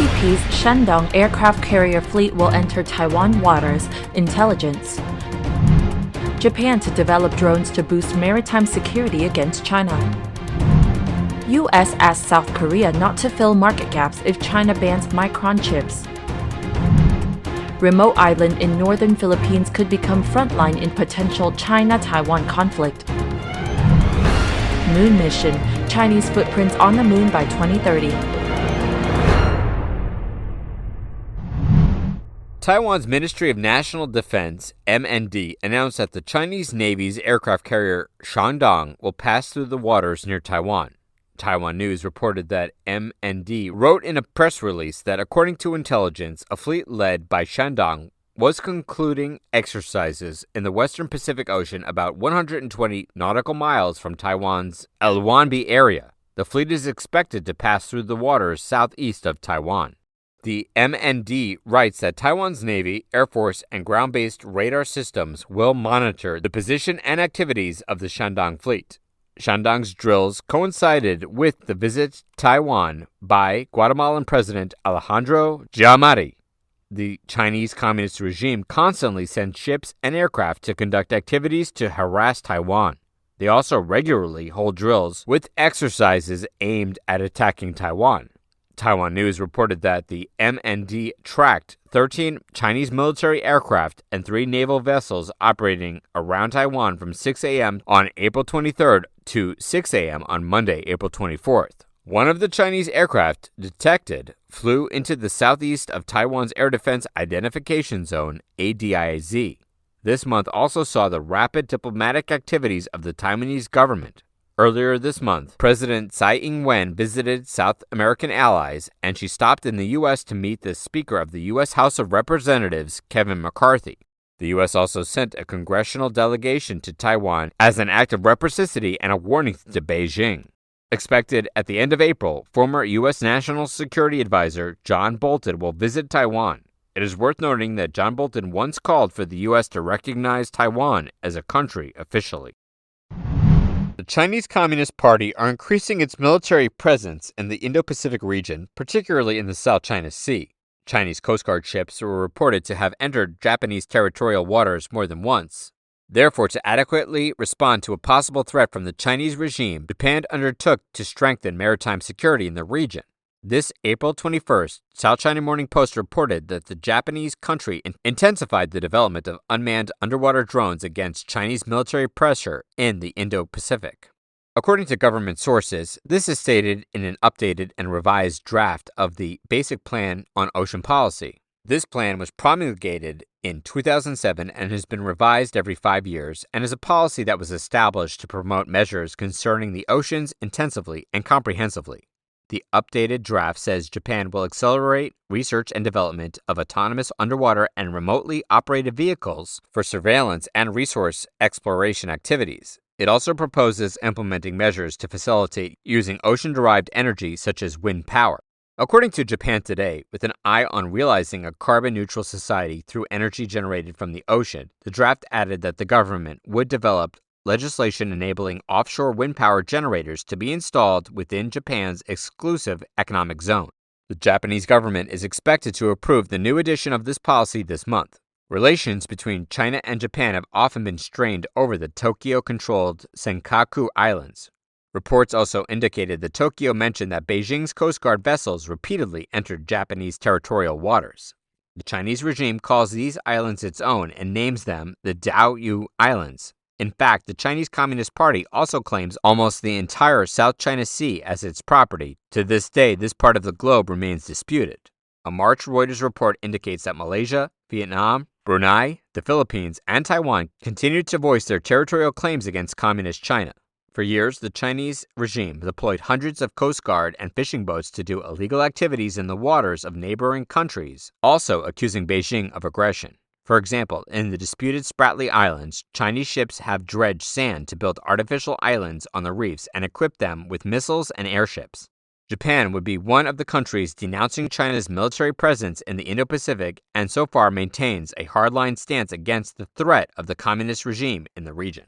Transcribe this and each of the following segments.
CCP's Shandong aircraft carrier fleet will enter Taiwan waters, intelligence. Japan to develop drones to boost maritime security against China. U.S. asks South Korea not to fill market gaps if China bans Micron chips. Remote island in northern Philippines could become frontline in potential China-Taiwan conflict. Moon mission, Chinese footprints on the moon by 2030. Taiwan's Ministry of National Defense, MND, announced that the Chinese Navy's aircraft carrier Shandong will pass through the waters near Taiwan. Taiwan News reported that MND wrote in a press release that, according to intelligence, a fleet led by Shandong was concluding exercises in the western Pacific Ocean about 120 nautical miles from Taiwan's Elwanbi area. The fleet is expected to pass through the waters southeast of Taiwan. The MND writes that Taiwan's Navy, Air Force, and ground-based radar systems will monitor the position and activities of the Shandong fleet. Shandong's drills coincided with the visit to Taiwan by Guatemalan President Alejandro Giammattei. The Chinese Communist regime constantly sends ships and aircraft to conduct activities to harass Taiwan. They also regularly hold drills with exercises aimed at attacking Taiwan. Taiwan News reported that the MND tracked 13 Chinese military aircraft and 3 naval vessels operating around Taiwan from 6 a.m. on April 23rd to 6 a.m. on Monday, April 24th. One of the Chinese aircraft detected flew into the southeast of Taiwan's Air Defense Identification Zone, ADIZ. This month also saw the rapid diplomatic activities of the Taiwanese government. Earlier this month, President Tsai Ing-wen visited South American allies, and she stopped in the U.S. to meet the Speaker of the U.S. House of Representatives, Kevin McCarthy. The U.S. also sent a congressional delegation to Taiwan as an act of reciprocity and a warning to Beijing. Expected at the end of April, former U.S. National Security Advisor John Bolton will visit Taiwan. It is worth noting that John Bolton once called for the U.S. to recognize Taiwan as a country officially. The Chinese Communist Party are increasing its military presence in the Indo-Pacific region, particularly in the South China Sea. Chinese Coast Guard ships were reported to have entered Japanese territorial waters more than once. Therefore, to adequately respond to a possible threat from the Chinese regime, Japan undertook to strengthen maritime security in the region. This April 21st, South China Morning Post reported that the Japanese country intensified the development of unmanned underwater drones against Chinese military pressure in the Indo-Pacific. According to government sources, this is stated in an updated and revised draft of the Basic Plan on Ocean Policy. This plan was promulgated in 2007 and has been revised every 5 years, and is a policy that was established to promote measures concerning the oceans intensively and comprehensively. The updated draft says Japan will accelerate research and development of autonomous underwater and remotely operated vehicles for surveillance and resource exploration activities. It also proposes implementing measures to facilitate using ocean-derived energy such as wind power. According to Japan Today, with an eye on realizing a carbon-neutral society through energy generated from the ocean, the draft added that the government would develop legislation enabling offshore wind power generators to be installed within Japan's exclusive economic zone. The Japanese government is expected to approve the new edition of this policy this month. Relations between China and Japan have often been strained over the Tokyo-controlled Senkaku Islands. Reports also indicated that Tokyo mentioned that Beijing's Coast Guard vessels repeatedly entered Japanese territorial waters. The Chinese regime calls these islands its own and names them the Diaoyu Islands. In fact, the Chinese Communist Party also claims almost the entire South China Sea as its property. To this day, this part of the globe remains disputed. A March Reuters report indicates that Malaysia, Vietnam, Brunei, the Philippines, and Taiwan continued to voice their territorial claims against Communist China. For years, the Chinese regime deployed hundreds of Coast Guard and fishing boats to do illegal activities in the waters of neighboring countries, also accusing Beijing of aggression. For example, in the disputed Spratly Islands, Chinese ships have dredged sand to build artificial islands on the reefs and equip them with missiles and airships. Japan would be one of the countries denouncing China's military presence in the Indo-Pacific and so far maintains a hardline stance against the threat of the communist regime in the region.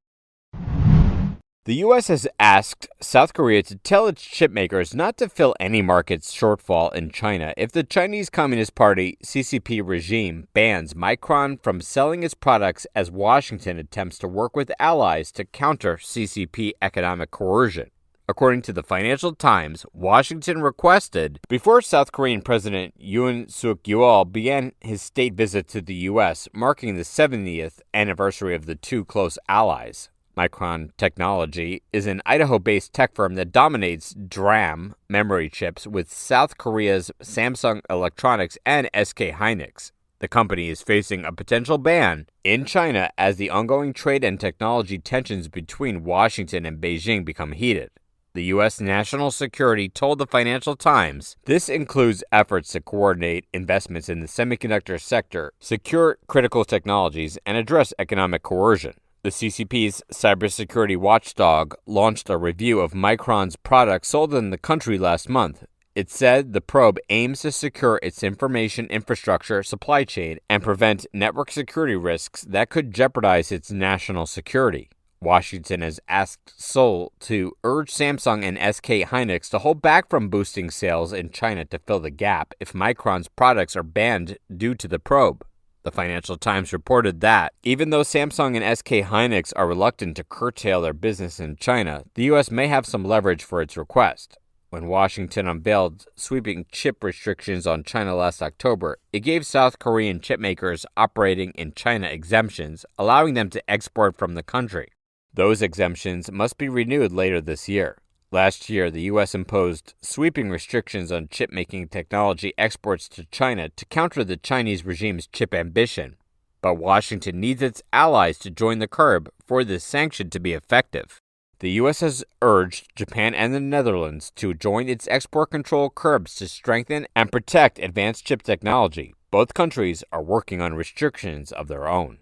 The U.S. has asked South Korea to tell its chipmakers not to fill any market shortfall in China if the Chinese Communist Party CCP regime bans Micron from selling its products as Washington attempts to work with allies to counter CCP economic coercion. According to the Financial Times, Washington requested before South Korean President Yoon Suk-yeol began his state visit to the U.S., marking the 70th anniversary of the two close allies. Micron Technology is an Idaho-based tech firm that dominates DRAM memory chips with South Korea's Samsung Electronics and SK Hynix. The company is facing a potential ban in China as the ongoing trade and technology tensions between Washington and Beijing become heated. The U.S. National Security told the Financial Times this includes efforts to coordinate investments in the semiconductor sector, secure critical technologies, and address economic coercion. The CCP's cybersecurity watchdog launched a review of Micron's products sold in the country last month. It said the probe aims to secure its information infrastructure supply chain and prevent network security risks that could jeopardize its national security. Washington has asked Seoul to urge Samsung and SK Hynix to hold back from boosting sales in China to fill the gap if Micron's products are banned due to the probe. The Financial Times reported that, even though Samsung and SK Hynix are reluctant to curtail their business in China, the U.S. may have some leverage for its request. When Washington unveiled sweeping chip restrictions on China last October, it gave South Korean chipmakers operating in China exemptions, allowing them to export from the country. Those exemptions must be renewed later this year. Last year, the U.S. imposed sweeping restrictions on chip-making technology exports to China to counter the Chinese regime's chip ambition. But Washington needs its allies to join the curb for this sanction to be effective. The U.S. has urged Japan and the Netherlands to join its export control curbs to strengthen and protect advanced chip technology. Both countries are working on restrictions of their own.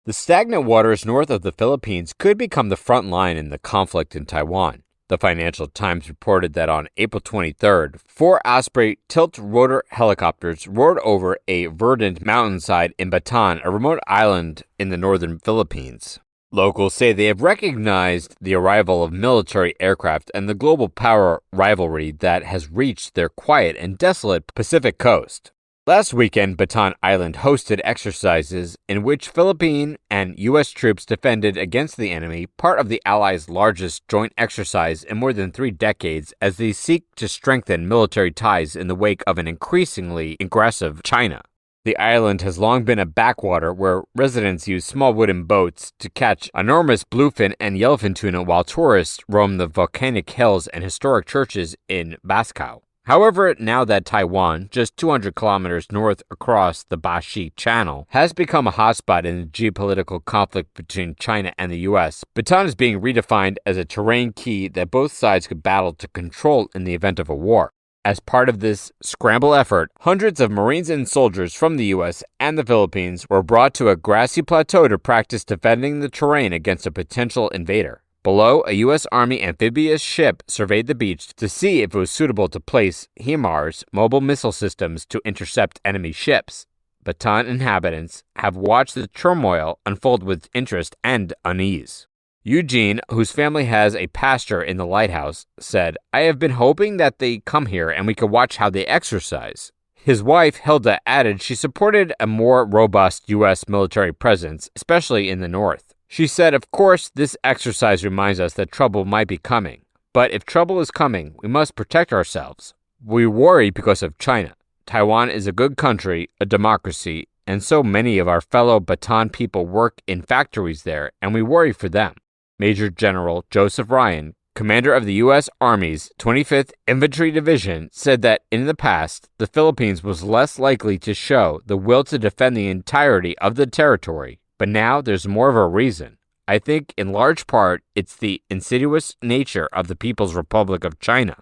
The stagnant waters north of the Philippines could become the front line in the conflict in Taiwan. The Financial Times reported that on April 23rd, 4 Osprey tilt-rotor helicopters roared over a verdant mountainside in Bataan, a remote island in the northern Philippines. Locals say they have recognized the arrival of military aircraft and the global power rivalry that has reached their quiet and desolate Pacific coast. Last weekend, Bataan Island hosted exercises in which Philippine and U.S. troops defended against the enemy, part of the Allies' largest joint exercise in more than 3 decades, as they seek to strengthen military ties in the wake of an increasingly aggressive China. The island has long been a backwater where residents use small wooden boats to catch enormous bluefin and yellowfin tuna while tourists roam the volcanic hills and historic churches in Bascao. However, now that Taiwan, just 200 kilometers north across the Bashi Channel, has become a hotspot in the geopolitical conflict between China and the U.S., Bataan is being redefined as a terrain key that both sides could battle to control in the event of a war. As part of this scramble effort, hundreds of Marines and soldiers from the U.S. and the Philippines were brought to a grassy plateau to practice defending the terrain against a potential invader. Below, a U.S. Army amphibious ship surveyed the beach to see if it was suitable to place HIMARS, mobile missile systems, to intercept enemy ships. Bataan inhabitants have watched the turmoil unfold with interest and unease. Eugene, whose family has a pasture in the lighthouse, said, "I have been hoping that they come here and we could watch how they exercise." His wife, Hilda, added she supported a more robust U.S. military presence, especially in the north. She said, "Of course, this exercise reminds us that trouble might be coming. But if trouble is coming, we must protect ourselves. We worry because of China. Taiwan is a good country, a democracy, and so many of our fellow Bataan people work in factories there, and we worry for them." Major General Joseph Ryan, commander of the U.S. Army's 25th Infantry Division, said that in the past, the Philippines was less likely to show the will to defend the entirety of the territory. But now there's more of a reason. I think in large part it's the insidious nature of the People's Republic of China.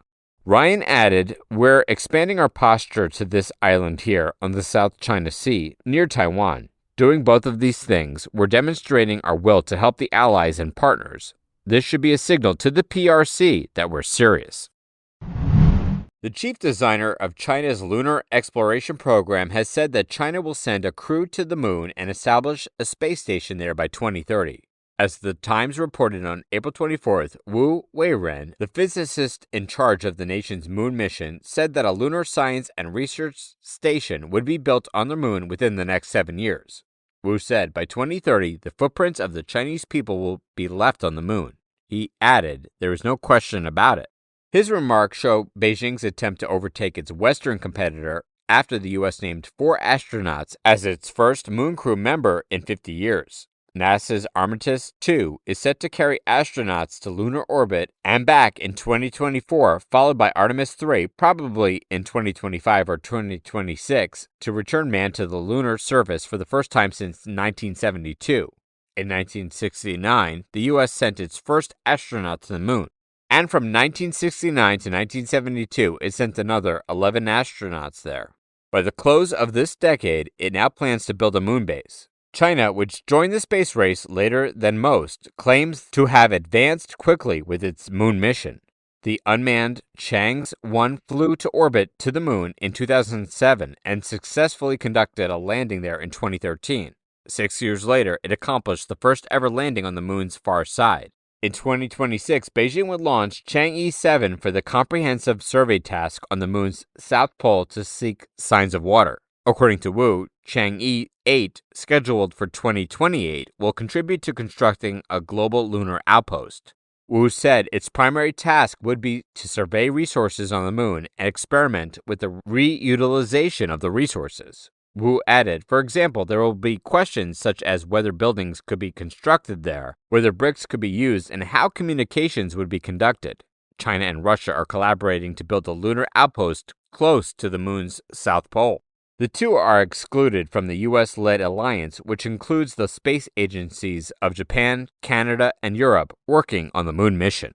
Ryan added, "We're expanding our posture to this island here on the South China Sea, near Taiwan. Doing both of these things, we're demonstrating our will to help the allies and partners. This should be a signal to the PRC that we're serious." The chief designer of China's lunar exploration program has said that China will send a crew to the moon and establish a space station there by 2030. As the Times reported on April 24th, Wu Weiren, the physicist in charge of the nation's moon mission, said that a lunar science and research station would be built on the moon within the next 7 years. Wu said by 2030, the footprints of the Chinese people will be left on the moon. He added, there is no question about it. His remarks show Beijing's attempt to overtake its Western competitor after the U.S. named 4 astronauts as its first moon crew member in 50 years. NASA's Artemis 2 is set to carry astronauts to lunar orbit and back in 2024, followed by Artemis 3, probably in 2025 or 2026, to return man to the lunar surface for the first time since 1972. In 1969, the U.S. sent its first astronaut to the moon. And from 1969 to 1972, it sent another 11 astronauts there. By the close of this decade, it now plans to build a moon base. China, which joined the space race later than most, claims to have advanced quickly with its moon mission. The unmanned Chang'e 1 flew to orbit to the moon in 2007 and successfully conducted a landing there in 2013. 6 years later, it accomplished the first ever landing on the moon's far side. In 2026, Beijing would launch Chang'e 7 for the comprehensive survey task on the moon's south pole to seek signs of water. According to Wu, Chang'e 8, scheduled for 2028, will contribute to constructing a global lunar outpost. Wu said its primary task would be to survey resources on the moon and experiment with the reutilization of the resources. Wu added, for example, there will be questions such as whether buildings could be constructed there, whether bricks could be used, and how communications would be conducted. China and Russia are collaborating to build a lunar outpost close to the moon's south pole. The two are excluded from the U.S.-led alliance, which includes the space agencies of Japan, Canada, and Europe working on the moon mission.